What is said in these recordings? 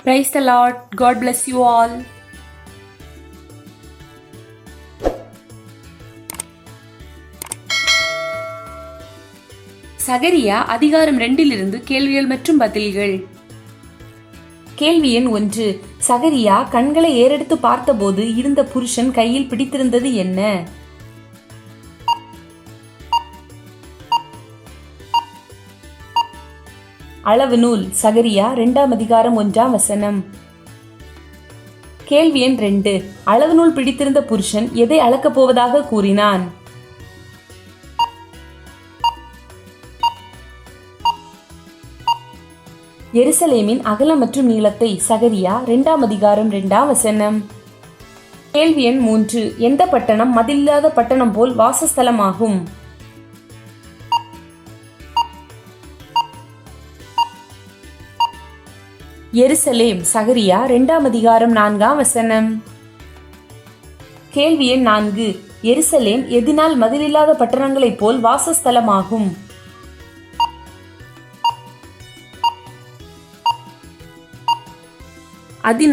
Praise the Lord. God bless you all. சகரியா அதிகாரம் 2 கேள்விகள் மற்றும் பதில்கள். கேள்வி எண் 1. சகரியா கண்களை ஏறெடுத்து பார்த்தபோது இருந்த புருஷன் கையில் பிடித்திருந்தது என்ன? அளவு நூல். சகரியா 2 அதிகாரம் 1 கேள்வி எண் 2. அளவு நூல் பிடித்திருந்த புருஷன் எதை அளக்கப் போவதாக கூறினான்? எருசலேமின் அகலம் மற்றும் நீளத்தை. சகரியா 2 அதிகாரம் 2 கேள்வி எண் 3. எந்த பட்டணம் மதிலில்லாத பட்டணம் போல் வாசஸ்தலமாகும்? எருசலேம். சகரியா 2 அதிகாரம் 4 கேள்வி எண் 4. எருசலேம் எதினால் மதிலில்லாத பட்டணங்களைப் போல் வாசஸ்தலமாகும்?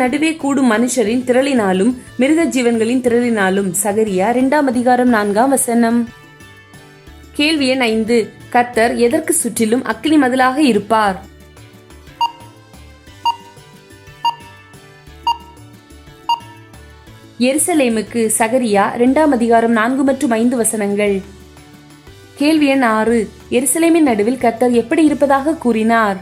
நடுவே கூடும் மனுஷரின் திரளினாலும் மிருக ஜீவன்களின் திரளினாலும். சகரியா 2 அதிகாரம் 4 கேள்வி எண் 5. கர்த்தர் எதற்கு சுற்றிலும் அக்கினி மதிலாக இருப்பார்? எருசலேமுக்கு. சகரியா 2 அதிகாரம் 4 மற்றும் 5 கேள்வி எண் 6. எருசலேமின் நடுவில் கர்த்தர் எப்படி இருப்பதாக கூறினார்?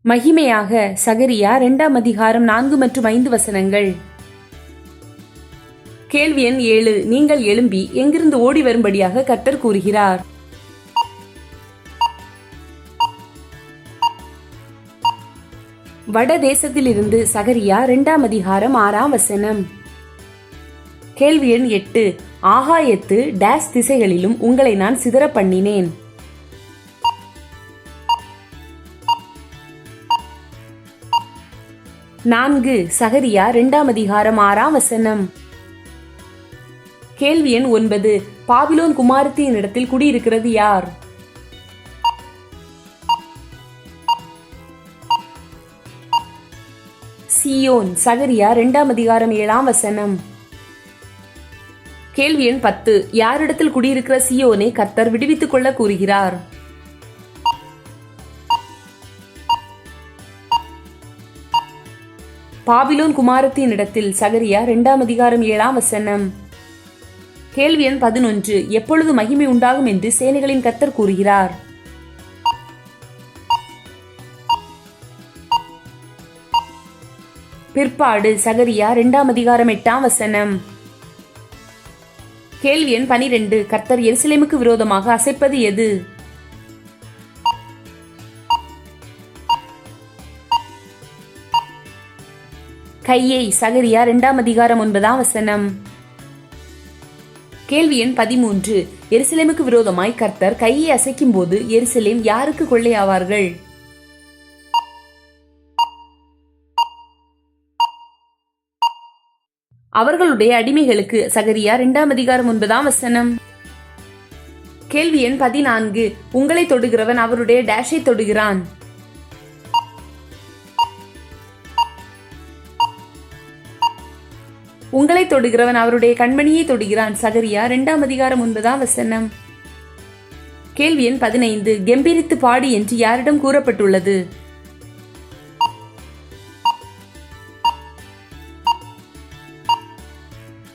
மகிமையாக. சகரியா 2 அதிகாரம் 4 மற்றும் 5 கேள்வி எண் 7. நீங்கள் எழும்பி எங்கிருந்து ஓடி வரும்படியாக கர்த்தர் கூறுகிறார்? வட தேசத்திலிருந்து. சகரியா 2 அதிகாரம் 6 கேள்வி எண் 8. ஆகாயத்து டேஸ் திசைகளிலும் உங்களை நான் சிதற பண்ணினேன். சகரியா 2 அதிகாரம் 6 கேள்வி எண் 9. பாபிலோன் குமாரத்தியின் இடத்தில் குடியிருக்கிறது யார்? சீயோன். சகரியா 2 அதிகாரம் 7 கேள்வி எண் 10. யாரிடத்தில் குடியிருக்கிற சீயோனை கர்த்தர் விடுவித்துக் கொள்ள கூறுகிறார்? பாபிலோன் குமாரத்தின் இடத்தில். சகரியா 2 அதிகாரம் 7 கேள்வி எண் 11. எப்பொழுது மகிமை உண்டாகும் என்று சேனைகளின் கர்த்தர் கூறுகிறார்? பிற்பாடு. சகரியா 2 அதிகாரம் 8 கேள்வி எண் 12. கர்த்தர் எருசலேமுக்கு விரோதமாக அசைப்பது எது? கையை. சகரியா 2 அதிகாரம் 9 கேள்வி எண் 13. எருசலேமுக்கு விரோதமாய் கர்த்தர் கையை அசைக்கும் போது எருசலேம் யாருக்கு கொள்ளையாவார்கள்? அவர்களுடைய அடிமைகளுக்கு. சகரியா 2 அதிகாரம் 9 கேள்வி எண் 14. உங்களை தொடுகிறவன் அவருடைய டேஷை தொடுகிறான். உங்களை தொடுகிறவன் அவருடைய கண்மணியை தொடுகிறான். சகரியா 2 அதிகாரம் 9 கேள்வி எண் 15. கெம்பீரித்து பாடு என்று யாரிடம் கூறப்பட்டுள்ளது?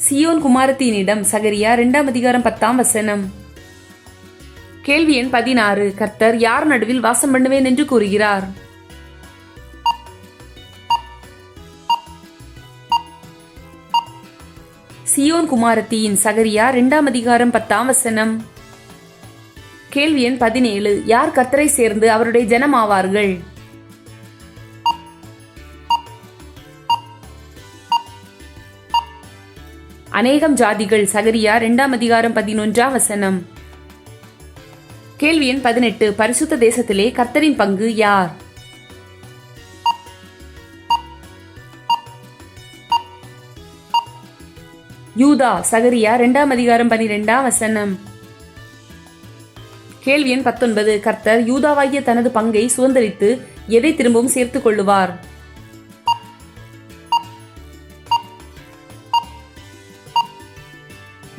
சீயோன் குமாரத்தினிடம். சகரியா 2 அதிகாரம் 10 கேள்வி எண் 16. கர்த்தர் யார் நடுவில் வாசம் பண்ணுவேன் என்று கூறுகிறார்? சீயோன் குமாரத்தியின். சகரியா 2 அதிகாரம் 10 கேள்வி எண் 17. யார் கர்த்தரை சேர்ந்து அவருடைய ஜனம் ஆவார்கள்? அநேகம் ஜாதிகள். சகரியா 2 அதிகாரம் 11 கேள்வி எண் 18. பரிசுத்த தேசத்திலே கர்த்தரின் பங்கு யார்? யூதா. சகரியா 2 அதிகாரம் 12 கேள்வி எண் 19. கர்த்தர் யூதாவாகிய தனது பங்கை சுதந்தரித்து எதை திரும்பவும் சேர்த்துக் கொள்ளுவார்?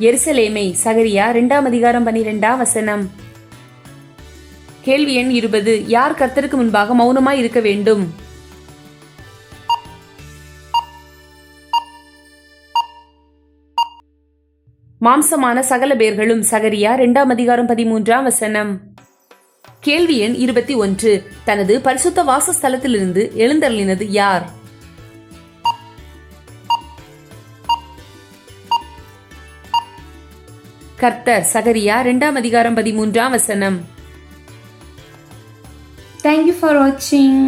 எருசலேமை. சகரியா 2:12. கேள்வி எண் 20. யார் கர்த்தருக்கு முன்பாக மௌனமாய் இருக்க வேண்டும்? மாம்சமான சகல பேர்களும். சகரியா 2:13. கேள்வி எண் 21. தனது பரிசுத்த வாசஸ்தலத்திலிருந்து எழுந்தருளினது யார்? கர்த்தர். சகரியா 2:13. Thank you for watching.